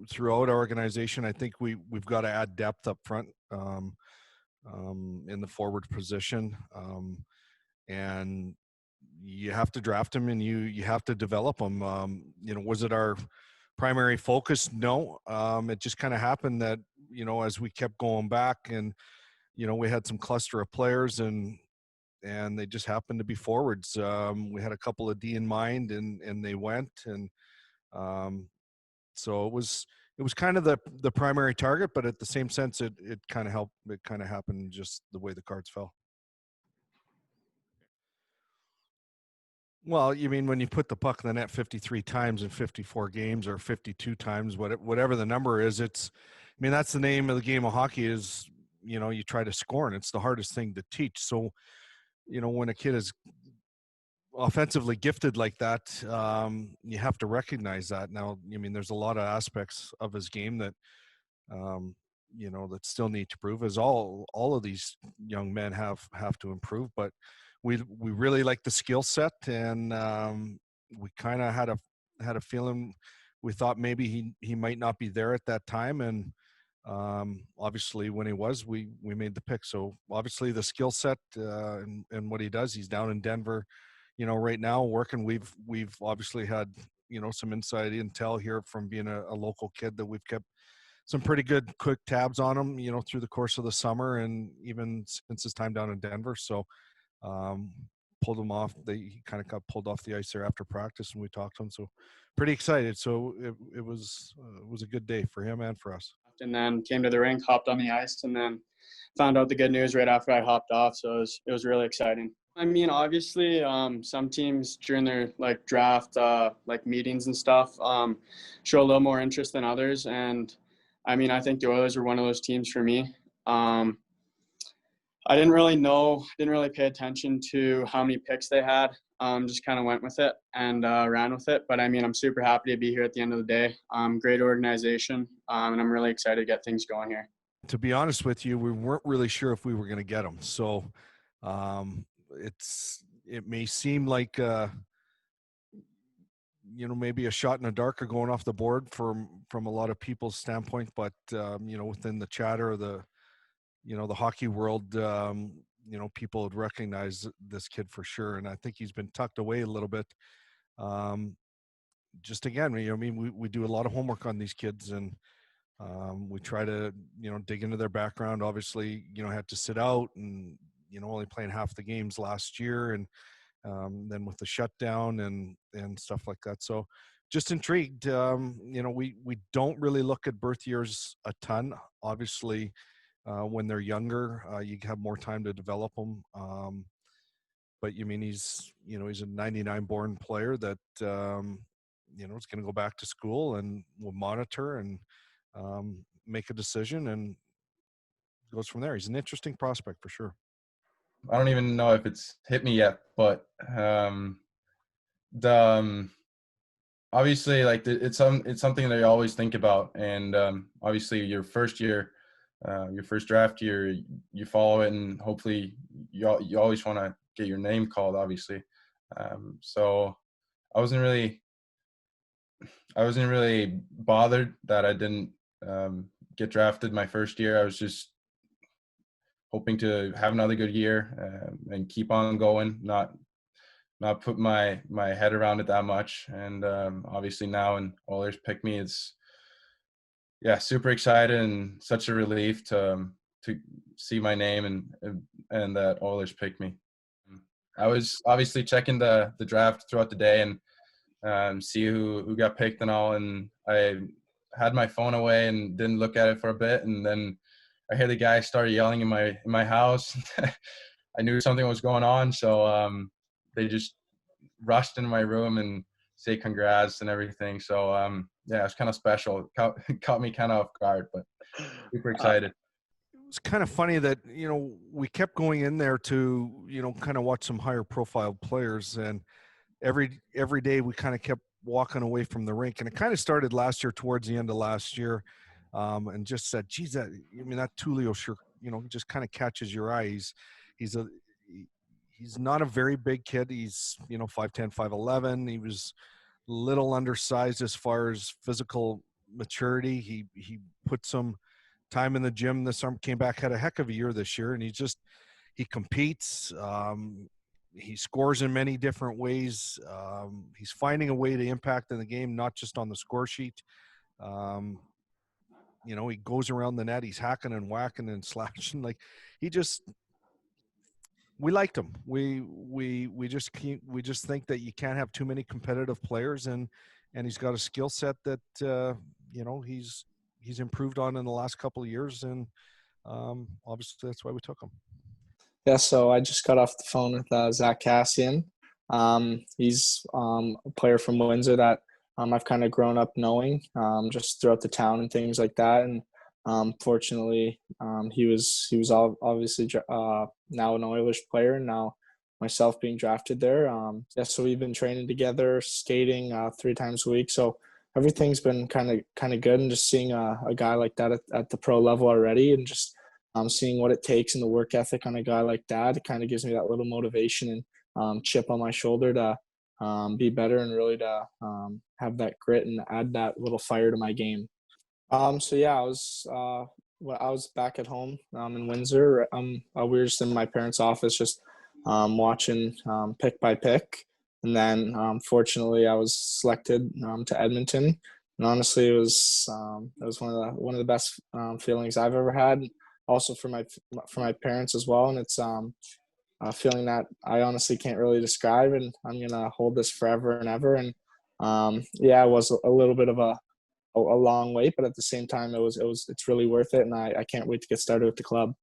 throughout our organization. I think we've got to add depth up front in the forward position, and you have to draft them and you have to develop them. Was it our primary focus? No. It just kind of happened that, as we kept going back and, we had some cluster of players and they just happened to be forwards. We had a couple of D in mind and they went. And so it was kind of the primary target, but at the same sense, it kind of helped. It kind of happened just the way the cards fell. Well, you mean when you put the puck in the net 53 times in 54 games or 52 times, whatever the number is, that's the name of the game of hockey is, you try to score, and it's the hardest thing to teach. So, when a kid is offensively gifted like that, you have to recognize that. Now, there's a lot of aspects of his game that, that still need to prove, as all of these young men have to improve, but we really like the skill set, and we kind of had a feeling. We thought maybe he might not be there at that time, and obviously when he was, we made the pick. So obviously the skill set and what he does, he's down in Denver, right now working. We've obviously had some inside intel here from being a local kid that we've kept some pretty good quick tabs on him, through the course of the summer and even since his time down in Denver. So pulled him off. He kind of got pulled off the ice there after practice, and we talked to him. So pretty excited. So it was a good day for him and for us. And then came to the rink, hopped on the ice, and then found out the good news right after I hopped off. So it was really exciting. Obviously, some teams during their draft meetings and stuff show a little more interest than others, and I think the Oilers were one of those teams for me. I didn't really pay attention to how many picks they had. Just kind of went with it and ran with it. But I'm super happy to be here at the end of the day. Great organization, and I'm really excited to get things going here. To be honest with you, we weren't really sure if we were going to get them. So it may seem like maybe a shot in the dark or going off the board from a lot of people's standpoint, but within the chatter of the hockey world, people would recognize this kid for sure. And I think he's been tucked away a little bit. Just again, we do a lot of homework on these kids, and we try to, dig into their background. Obviously, had to sit out and, only playing half the games last year, and then with the shutdown and stuff like that. So just intrigued. We don't really look at birth years a ton. Obviously, when they're younger, you have more time to develop them. But he's a 99 born player that, is going to go back to school, and we'll monitor and make a decision, and goes from there. He's an interesting prospect for sure. I don't even know if it's hit me yet, but obviously it's something that you always think about, and obviously your first year, your first draft year, you follow it, and hopefully you always want to get your name called, obviously. So I wasn't really bothered that I didn't get drafted my first year. I was just hoping to have another good year and keep on going, not put my head around it that much. And obviously now when Oilers pick me, it's super excited and such a relief to see my name and that Oilers picked me. I was obviously checking the draft throughout the day and see who got picked and all, and I had my phone away and didn't look at it for a bit, and then I hear the guy start yelling in my house. I knew something was going on, so they just rushed into my room and say congrats and everything. So it was kind of special. It caught me kind of off guard, but super excited. It's kind of funny that we kept going in there to kind of watch some higher profile players, and every day we kind of kept walking away from the rink, and it kind of started last year, towards the end of last year. And just said, geez, that Tullio sure, just kind of catches your eye. He's not a very big kid. He's, 5'10", 5'11". He was a little undersized as far as physical, maturity. He put some time in the gym this summer, came back, had a heck of a year this year, and he competes. He scores in many different ways. He's finding a way to impact in the game, not just on the score sheet. He goes around the net. He's hacking and whacking and slashing. Like we liked him. We just think that you can't have too many competitive players, and he's got a skill set that he's improved on in the last couple of years, and obviously that's why we took him. Yeah, so I just got off the phone with Zach Cassian. He's a player from Windsor that I've kind of grown up knowing just throughout the town and things like that. And fortunately, he was obviously now an Oilers player, and now myself being drafted there. So we've been training together, skating 3 times a week. So everything's been kind of good, and just seeing a guy like that at the pro level already, and just seeing what it takes and the work ethic on a guy like that, it kind of gives me that little motivation and chip on my shoulder to be better and really to have that grit and add that little fire to my game. I was back at home in Windsor. We were just in my parents' office just watching pick by pick. And then fortunately I was selected to Edmonton. And honestly, it was one of the best feelings I've ever had. Also for my parents as well. And it's a feeling that I honestly can't really describe, and I'm going to hold this forever and ever. And it was a little bit of a long wait, but at the same time, it's really worth it. And I can't wait to get started with the club.